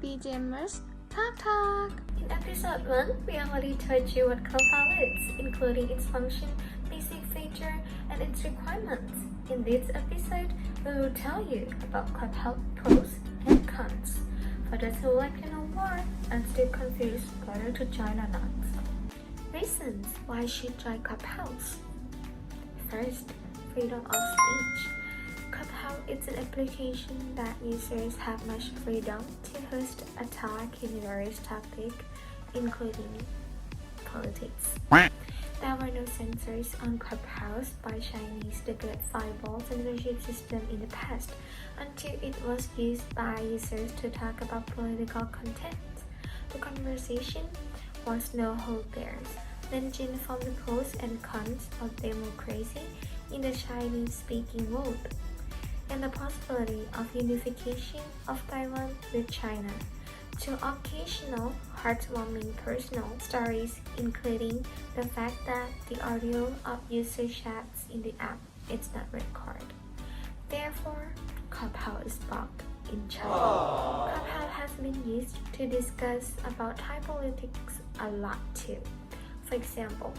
BJMers TalkTalk. In episode 1, we already told you what Clubhouse is, including its function, basic feature, and its requirements. In this episode, we will tell you about Clubhouse pros and cons. For those who like to know more and still confused whether to join or not. Reasons why should join Clubhouse. First, freedom of speech. Clubhouse is an application that users have much freedom to host a talk in various topics, including politics. There were no censors on Clubhouse by Chinese the Great Firewall censorship system in the past until it was used by users to talk about political content. The conversation was no hold barriers, ranging from the pros and cons of democracy in the Chinese-speaking world, and the possibility of unification of Taiwan with China, to occasional heartwarming personal stories, including the fact that the audio of user chats in the app is not recorded. Therefore, Clubhouse is blocked in China. Clubhouse has been used to discuss about Thai politics a lot too. For example,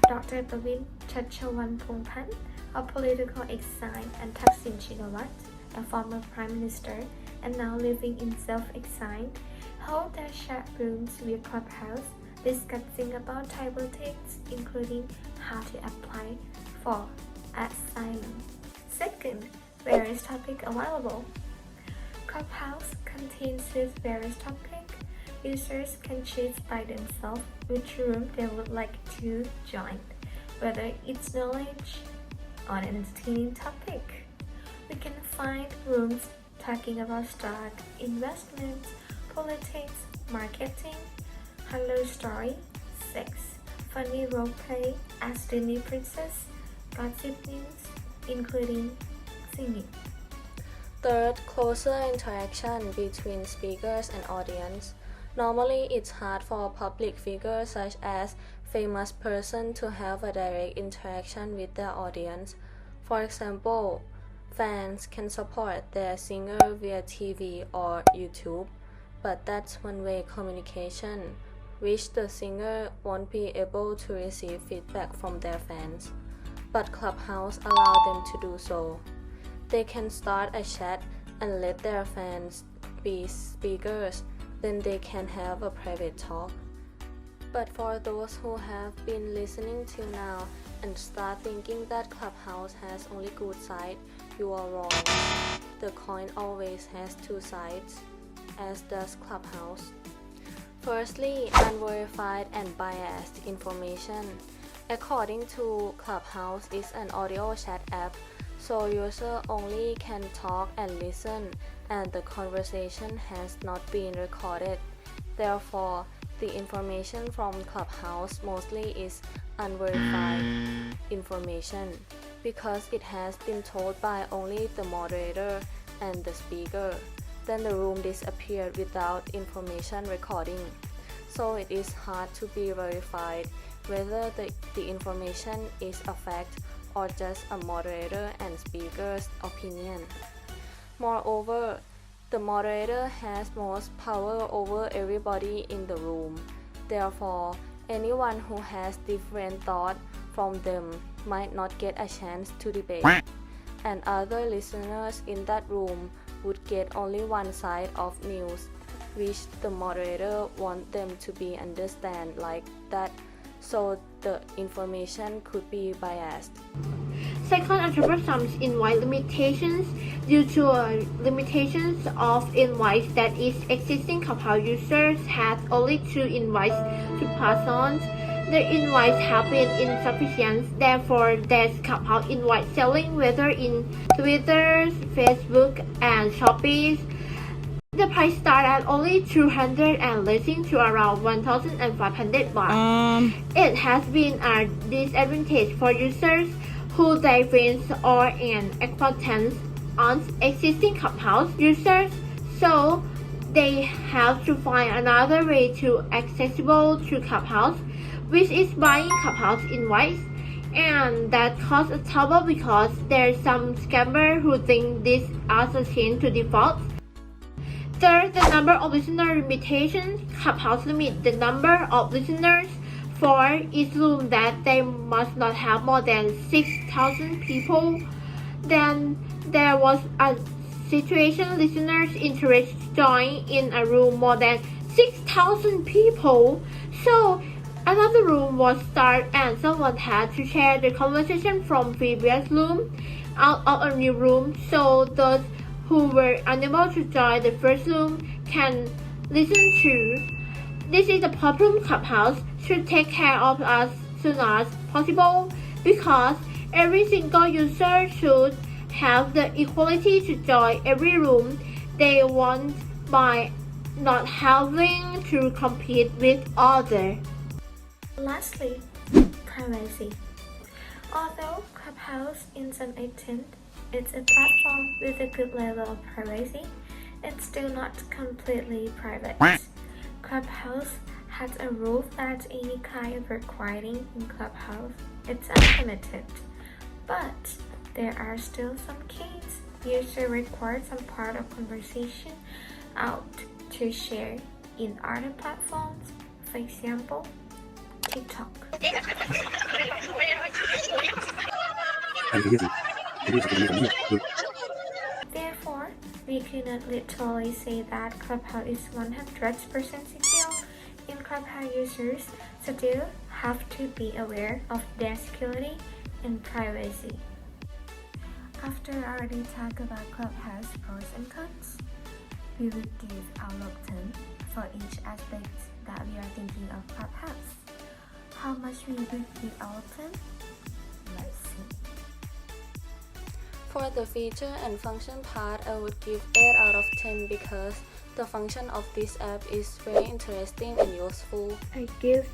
Dr. Pravin Chachawanpongpan, a political exile, and Thaksin Shinawat, a former prime minister and now living in self-exile, hold their chat rooms via Clubhouse, discussing about Thai politics, including how to apply for asylum. Second, various topics available. Clubhouse contains various topics. Users can choose by themselves which room they would like to join, whether it's knowledge or an entertaining topic. We can find rooms talking about stock, investments, politics, marketing, hello story, sex, funny roleplay as Disney princess, gossip news, including singing. Third, closer interaction between speakers and audience. Normally, it's hard for public figures such as famous person to have a direct interaction with their audience. For example, fans can support their singer via TV or YouTube, but that's one-way communication, which the singer won't be able to receive feedback from their fans. But Clubhouse allows them to do so. They can start a chat and let their fans be speakers, then they can have a private talk. But for those who have been listening till now and start thinking that Clubhouse has only good side, you are wrong. The coin always has two sides, as does Clubhouse. Firstly, unverified and biased information. According to Clubhouse, is an audio chat app, so user only can talk and listen, and the conversation has not been recorded. Therefore, the information from Clubhouse mostly is unverified information because it has been told by only the moderator and the speaker. Then the room disappeared without information recording. So it is hard to be verified whether the information is a fact or just a moderator and speaker's opinion. Moreover, the moderator has most power over everybody in the room. Therefore, anyone who has different thoughts from them might not get a chance to debate, and other listeners in that room would get only one side of news, which the moderator wants them to be understand like that, so the information could be biased. Second, are troublesome invite limitations due to limitations of invites that is existing Clubhouse users have only 2 invites to pass on. The invites have been insufficient, therefore there's Clubhouse invite selling whether in Twitter, Facebook, and Shopee. The price starts at only 200 and leasing to around 1,500 baht. It has been a disadvantage for users who their friends or an acquaintance on existing Clubhouse users, so they have to find another way to accessible to Clubhouse, which is buying Clubhouse invites, and that causes trouble because there's some scammer who think this as a change to default. Third, the number of listener limitations. Clubhouse limit the number of listeners for each room that they must not have more than 6,000 people. Then there was a situation listeners interested to join in a room more than 6,000 people. So another room was started and someone had to share the conversation from previous room out of a new room, so those who were unable to join the first room can listen to. This is a problem Clubhouse should take care of as soon as possible, because every single user should have the equality to join every room they want by not having to compete with others. Lastly, privacy. Although Clubhouse in some extent is a platform with a good level of privacy, it's still not completely private. Clubhouse has a rule that any kind of recording in Clubhouse it's unlimited, but there are still some cases users record some part of conversation out to share in other platforms, for example, TikTok. Therefore, we cannot literally say that Clubhouse is 100% secure, and Clubhouse users still have to be aware of their security and privacy. After already talk about Clubhouse pros and cons, we will give outlook 10 for each aspect that we are thinking of Clubhouse. How much we would give outlook 10? Let's see. For the feature and function part, I would give 8 out of 10 because the function of this app is very interesting and useful. I give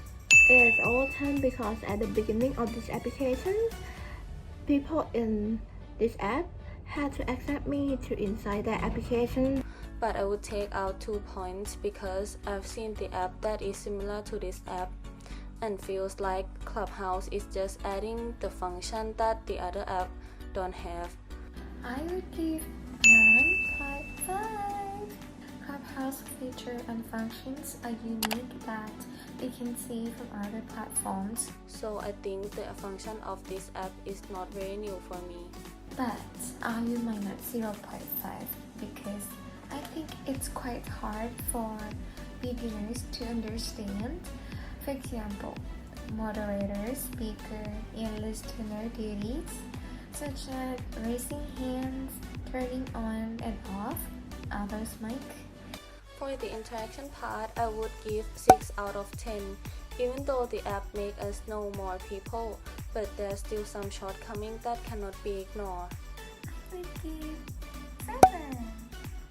8 out of 10 because at the beginning of this application, people in this app had to accept me to inside their application. But I would take out 2 points because I've seen the app that is similar to this app and feels like Clubhouse is just adding the function that the other app don't have. I would give 9.5. Clubhouse features and functions are unique that we can see from other platforms. So I think the function of this app is not very new for me. But I will minus 0.5 because I think it's quite hard for beginners to understand. For example, moderator, speaker, and listener duties, such as raising hands, turning on and off others' mic. For the interaction part, I would give 6 out of 10, even though the app makes us know more people, but there's still some shortcomings that cannot be ignored. I would give 7.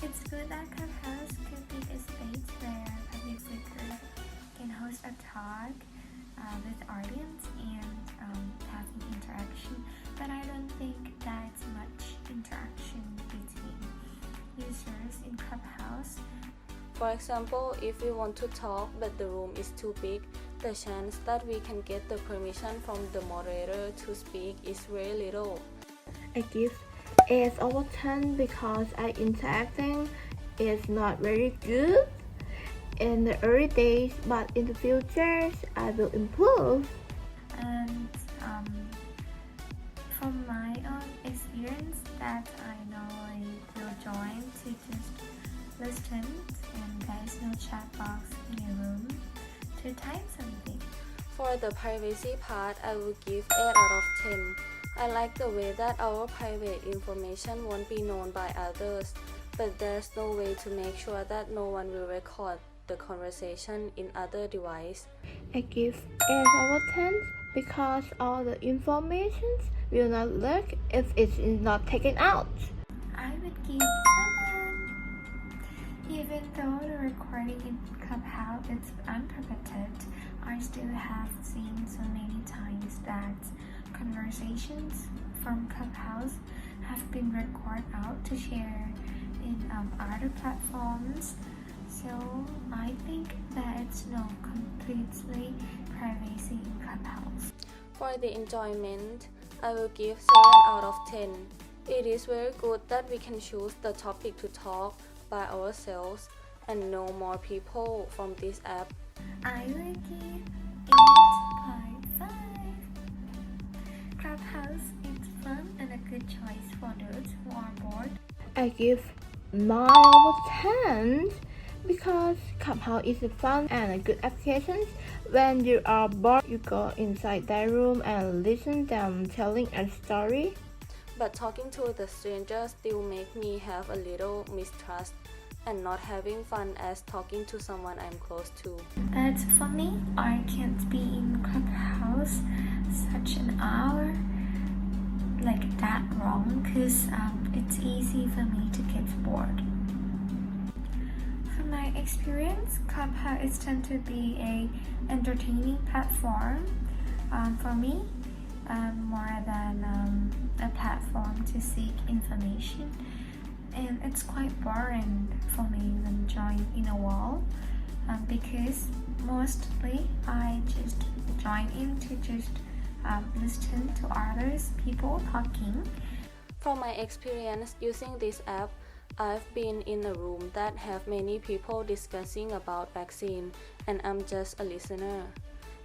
It's good that Clubhouse could be a space where public figures can host a talk with audience and having interaction, but I don't think that's much interaction between users in Clubhouse. For example, if we want to talk but the room is too big, the chance that we can get the permission from the moderator to speak is very little. I give 8 out of 10 because interacting is not very good in the early days, but in the future I will improve. And from my own experience that I normally will join to just listen, and there is no chat box in a room to type something. For the privacy part, I would give 8 out of 10. I like the way that our private information won't be known by others, but there's no way to make sure that no one will record the conversation in other device. I give 8 out of 10 because all the information will not leak if it's not taken out. I would give 7. Even though the recording in Clubhouse is unprotected, I still have seen so many times that conversations from Clubhouse have been recorded out to share in other platforms. So I think that it's not completely privacy in Clubhouse. For the enjoyment, I will give 7 out of 10. It is very good that we can choose the topic to talk, by ourselves and know more people from this app. I would give 8.5. Clubhouse is fun and a good choice for those who are bored. I give 9/10 because Clubhouse is a fun and a good application. When you are bored, you go inside their room and listen them telling a story. But talking to the strangers still make me have a little mistrust and not having fun as talking to someone I'm close to. But for me, I can't be in Clubhouse such an hour like that long because it's easy for me to get bored. From my experience, Clubhouse tends to be a entertaining platform for me more than a platform to seek information. And it's quite boring for me when join in a wall because mostly I just join in to just listen to others people talking. From my experience using this app, I've been in a room that have many people discussing about vaccine and I'm just a listener.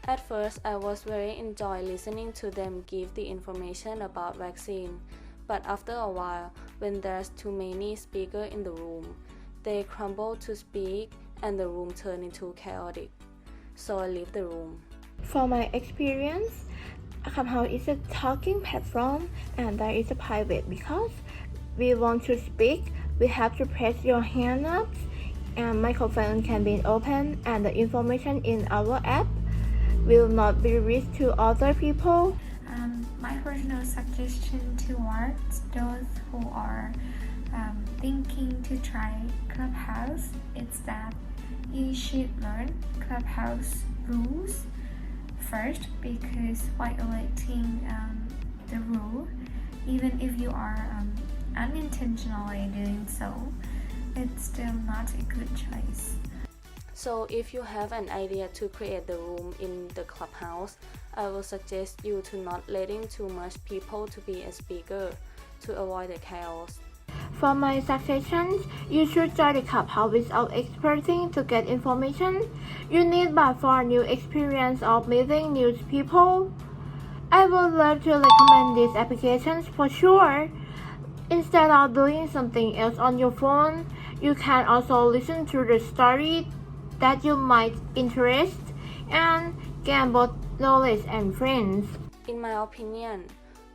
At first, I was very enjoy listening to them give the information about vaccine. But after a while, when there's too many speakers in the room, they crumble to speak and the room turn into chaotic. So I leave the room. From my experience, Clubhouse is a talking platform and there is a private because we want to speak, we have to press your hand up and microphone can be open and the information in our app will not be reached to other people. My personal suggestion towards those who are thinking to try Clubhouse is that you should learn Clubhouse rules first because violating the rule, even if you are unintentionally doing so, it's still not a good choice. So if you have an idea to create the room in the Clubhouse, I will suggest you to not letting too much people to be a speaker to avoid the chaos. For my suggestions, you should join the Clubhouse without expecting to get information. You need but for new experience of meeting new people. I would love to recommend these applications for sure. Instead of doing something else on your phone, you can also listen to the story that you might interest and gain both knowledge and friends. In my opinion,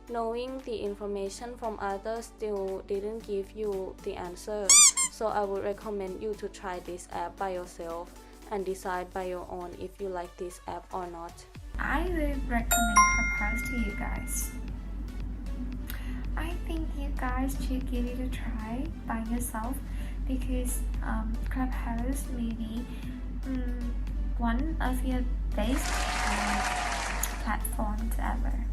knowing the information from others still didn't give you the answer. So I would recommend you to try this app by yourself and decide by your own if you like this app or not. I would recommend Clubhouse to you guys. I think you guys should give it a try by yourself because Clubhouse may be one of your best platforms ever.